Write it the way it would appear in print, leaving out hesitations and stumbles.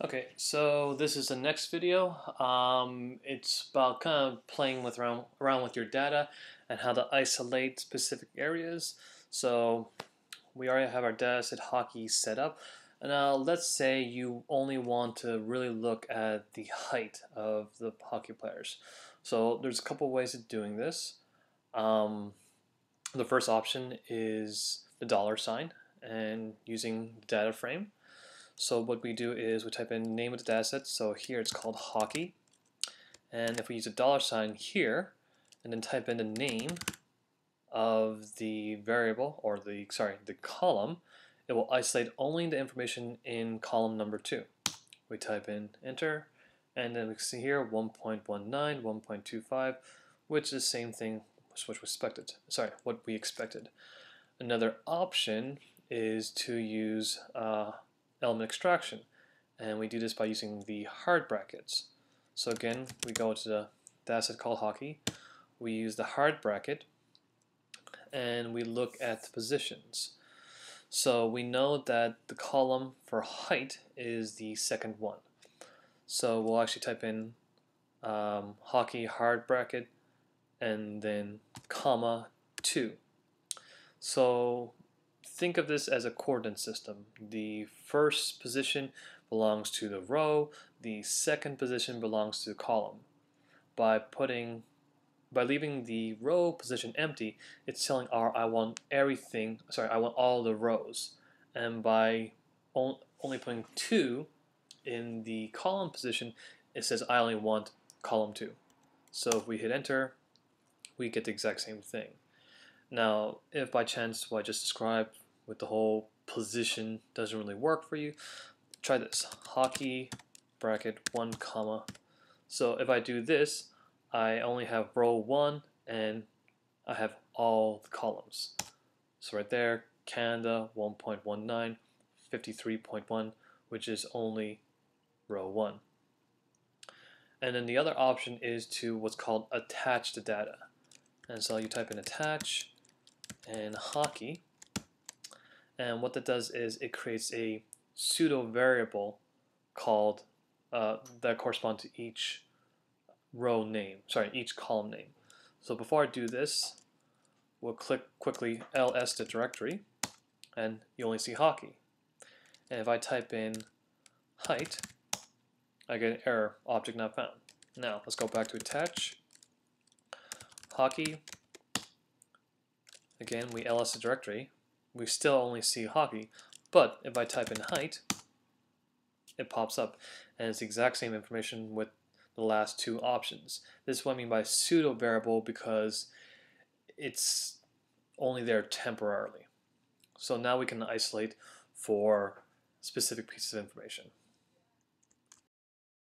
Okay, so this is the next video. It's about kind of playing with around with your data and how to isolate specific areas. So we already have our dataset hockey set up. And now let's say you only want to really look at the height of the hockey players. So there's a couple ways of doing this. Um, the first option is the dollar sign and using the data frame. So what we do is we type in name of the dataset. So here it's called hockey. And if we use a dollar sign here and then type in the name of the variable or the column, it will isolate only the information in column number 2. We type in enter and then we see here 1.19, 1.25, which is the same thing what we expected. Another option is to use element extraction, and we do this by using the hard brackets. So again, we go to the dataset called hockey, we use the hard bracket, and we look at the positions. So we know that the column for height is the second one. So we'll actually type in hockey hard bracket and then comma 2. So think of this as a coordinate system. The first position belongs to the row, the second position belongs to the column. By leaving the row position empty, it's telling R I want all the rows. And by only putting 2 in the column position, it says I only want column 2. So if we hit enter, we get the exact same thing. Now, if by chance what I just described with the whole position doesn't really work for you, try this, hockey bracket 1 comma. So if I do this, I only have row 1 and I have all the columns. So right there, Canada 1.19, 53.1, which is only row 1. And then the other option is to what's called attach the data. And so you type in attach and hockey, and what that does is it creates a pseudo variable called that corresponds to each each column name. So before I do this, we'll click quickly ls the directory, and you only see hockey. And if I type in height, I get an error, object not found. Now let's go back to attach hockey. Again, we ls the directory. We still only see hockey, but if I type in height, it pops up, and it's the exact same information with the last 2 options. This is what I mean by pseudo variable, because it's only there temporarily. So now we can isolate for specific pieces of information.